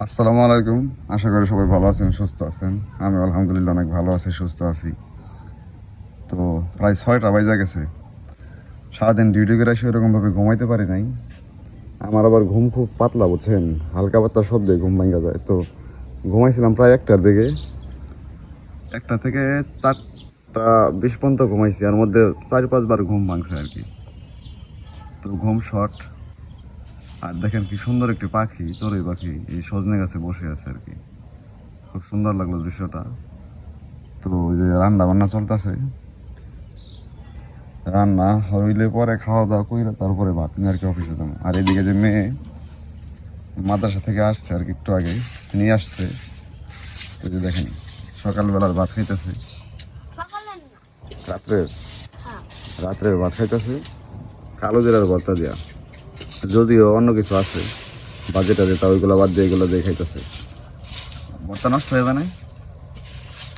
আসসালামু আলাইকুম। আশা করি সবাই ভালো আছেন, সুস্থ আছেন। আমি আলহামদুলিল্লাহ অনেক ভালো আছি, সুস্থ আছি। তো প্রায় 6টা বাজে গেছে। সারাদিন ডিউটি করে এসে এরকমভাবে ঘুমাইতে পারি নাই। আমার আবার ঘুম খুব পাতলা, বুঝছেন, হালকা পাতলা শব্দে ঘুম ভাঙা যায়। তো ঘুমাইছিলাম প্রায় 1টার দিকে। 1টা থেকে 4টা 20 পর্যন্ত ঘুমাইছি, আর মধ্যে 4-5 বার ঘুম ভাঙছে আর কি। তো ঘুম শর্ট। আর দেখেন কি সুন্দর একটি পাখি, চড়ুই পাখি এই সজনে গাছে বসে আছে আর কি। খুব সুন্দর লাগলো দৃশ্যটা। তো ওই যে রান্না বান্না চলতেছে, রান্না হইলে পরে খাওয়া দাওয়া কইরা তারপরে ভাত নিয়ে আর কি অফিসে যাবো। আর এদিকে যে মেয়ে মাদ্রাসা থেকে আসছে আর কি, একটু আগে নিয়ে আসছে। তো যে দেখেন সকালবেলার ভাত খাইতেছে, রাত্রের রাত্রের ভাত খাইতেছে কালো জিরার ভর্তা দিয়া। যদিও অন্য কিছু আছে বাজেটা যেটা, ওইগুলো বাদ দিয়ে এগুলো দিয়ে খাইতেছে। ভর্তা নষ্ট হয়ে যায় না,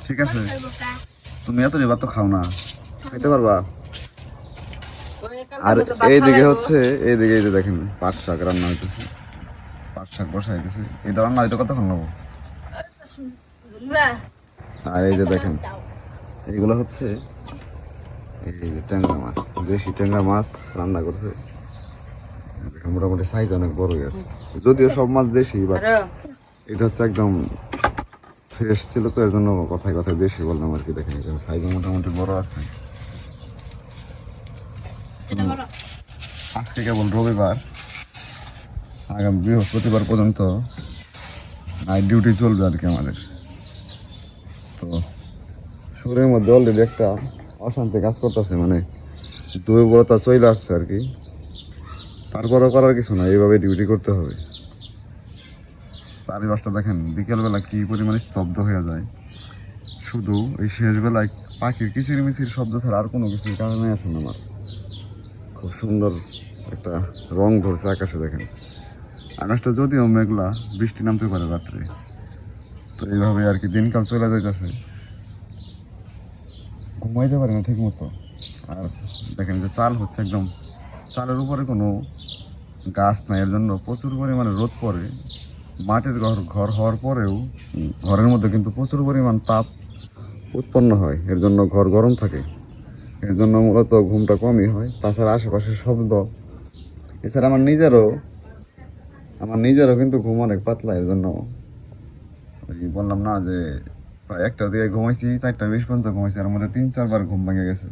ঠিক আছে। তুমি এত ভাত তো খাও না, খাইতে পারবা। আর এইদিকে হচ্ছে, এইদিকে এই যে দেখেন পাট শাক রান্না হইতেছে, পাট শাক বসাইতেছে। এটা রান্না হইতে কতক্ষণ লাগবো? আর এই যে দেখেন এইগুলো হচ্ছে এই যে ট্যাংরা মাছ, দেশি ট্যাংরা মাছ রান্না করছে। দেখেন মোটামুটি সাইজ অনেক বড় আছে, যদিও সব মাছ দেশি, বাট এটা হচ্ছে একদম ফ্রেশ ছিল, তো এর জন্য কথায় কথায় দেশি বললাম আর কি। দেখেন এখানে সাইজ মোটামুটি বড় আছে। আজকে কেবল রবিবার, আগামী বৃহস্পতিবার পর্যন্ত নাইট ডিউটি চলবে আর কি আমাদের। তো শরীরের মধ্যে অলরেডি একটা অশান্তি কাজ করতেছে, মানে দুর্বলতা চলে আসছে আর কি। তারপরও করার কিছু না, এইভাবে ডিউটি করতে হবে। চারিপাশটা দেখেন বিকেলবেলা কি পরিমাণে স্তব্ধ হয়ে যায়। শুধু এই শেষবেলায় পাখির কিচির মিচির শব্দ ছাড়া আর কোনো কিছুর কারণে আছে না আমার। খুব সুন্দর একটা রং ধরছে আকাশে, দেখেন আকাশটা যদিও মেঘলা, বৃষ্টি নামতে পারে রাত্রে। তো এইভাবে আর কি দিনকাল চলে যাইতেছে, ঘুমাইতে পারে না ঠিক মতো। আর দেখেন যে চাল হচ্ছে একদম, চালের উপরে কোনো গাছ নাই, এর জন্য প্রচুর পরিমাণে রোদ পড়ে। মাটির ঘর হওয়ার পরেও ঘরের মধ্যে কিন্তু প্রচুর পরিমাণ তাপ উৎপন্ন হয়, এর জন্য ঘর গরম থাকে। এর জন্য মূলত ঘুমটা কমই হয়। তাছাড়া আশেপাশের শব্দ, এছাড়া আমার নিজেরও কিন্তু ঘুম অনেক পাতলা। এর জন্য ওই বললাম না যে প্রায় 1টা দিকে ঘুমাইছি, 4টা 20 পর্যন্ত ঘুমাইছি, আর মধ্যে 3-4 বার ঘুম ভেঙে গেছে।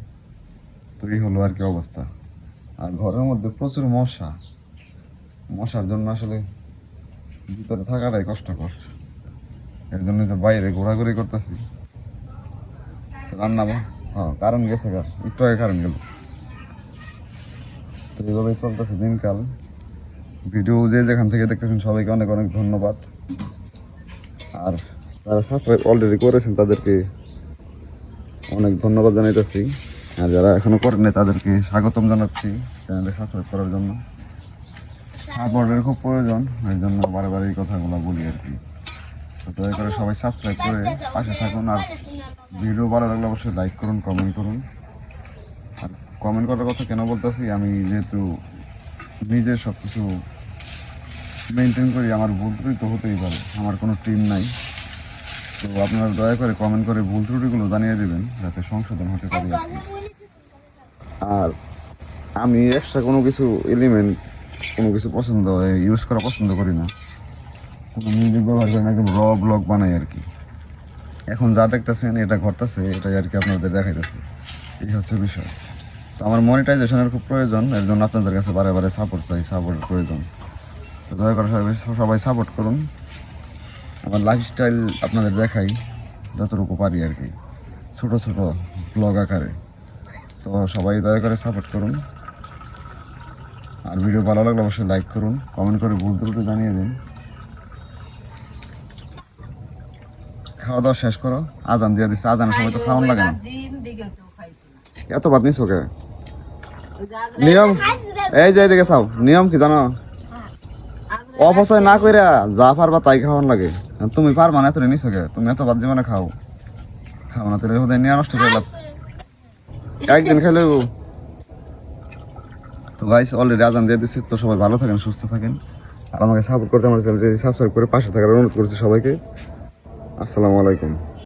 তো এই হলো আর কি অবস্থা। আর ঘরের মধ্যে প্রচুর মশার জন্য আসলে ভিতরে থাকাটাই কষ্টকর। এর জন্য যে বাইরে ঘোরাঘুরি করতেছি। রান্না কারণ গেছে একটু আগে কারণ গেল। তো এইভাবেই চলতেছে দিনকাল। ভিডিও যে যেখান থেকে দেখতেছেন সবাইকে অনেক অনেক ধন্যবাদ। আর যারা সাবস্ক্রাইব অলরেডি করেছেন তাদেরকে অনেক ধন্যবাদ জানাইতেছি। আর যারা এখনো করেন নাই তাদেরকে স্বাগতম জানাচ্ছি চ্যানেলে সাবস্ক্রাইব করার জন্য। সাপোর্টের খুব প্রয়োজন, এর জন্য বারে বারে এই কথাগুলো বলি আর কি। তো দয়া করে সবাই সাবস্ক্রাইব করে পাশে থাকুন। আর ভিডিও ভালো লাগলে অবশ্যই লাইক করুন, কমেন্ট করুন। আর কমেন্ট করার কথা কেন বলতেছি, আমি যেহেতু নিজে সব কিছু মেনটেন করি, আমার ভুল ত্রুটি তো হতেই পারে, আমার কোনো টিম নাই। তো আপনারা দয়া করে কমেন্ট করে ভুল ত্রুটিগুলো জানিয়ে দেবেন, যাতে সংশোধন হতে পারে আর কি। আর আমি এক্সট্রা কোনো কিছু এলিমেন্ট, কোনো কিছু ইউজ করা পছন্দ করি না, কোনো মিউজিক ব্যবহার করি না, একদম ব্লগ বানাই আর কি। এখন যা দেখতেছেন এটা ঘটতেছে, এটাই আর কি আপনাদের দেখাইতেছে। এই হচ্ছে বিষয়। তো আমার মনিটাইজেশনের খুব প্রয়োজন, এর জন্য আপনাদের কাছে বারে বারে সাপোর্ট চাই, সাপোর্টের প্রয়োজন। তো দয়া করে সবাই সাপোর্ট করুন। আমার লাইফস্টাইল আপনাদের দেখাই যতটুকু পারি আর কি, ছোট ছোট ব্লগ আকারে। তো সবাই দয়া করে সাপোর্ট করুন। আর ভিডিও ভালো লাগলে অবশ্যই লাইক করুন, কমেন্ট করে ভুল ত্রুটি জানিয়ে দিন। খাওয়া দাওয়া শেষ করো, আজান দিয়ে দিচ্ছে। আজানের সময় তো খাওয়ান লাগে না। এত ভাত নিছো কে? নিয়ম এই যে এদিকে চাও, নিয়ম কি জানো? অপচয় না কইরা যা পারবা তাই খাওয়ান লাগে। তুমি পারবা না, এত নিছো কে? তুমি এত ভাত জীবনে খাও না, তাহলে নিয়ে নষ্ট করে লাভ, একদিন খেলে। তো গাইস অলরেডি আজান দিয়ে দিচ্ছি। তো সবাই ভালো থাকেন, সুস্থ থাকেন। আর আমাকে সাপোর্ট করতে আমার চ্যানেলটি সাবস্ক্রাইব করে পাশে থাকার অনুরোধ করছি সবাইকে। আসসালামু আলাইকুম।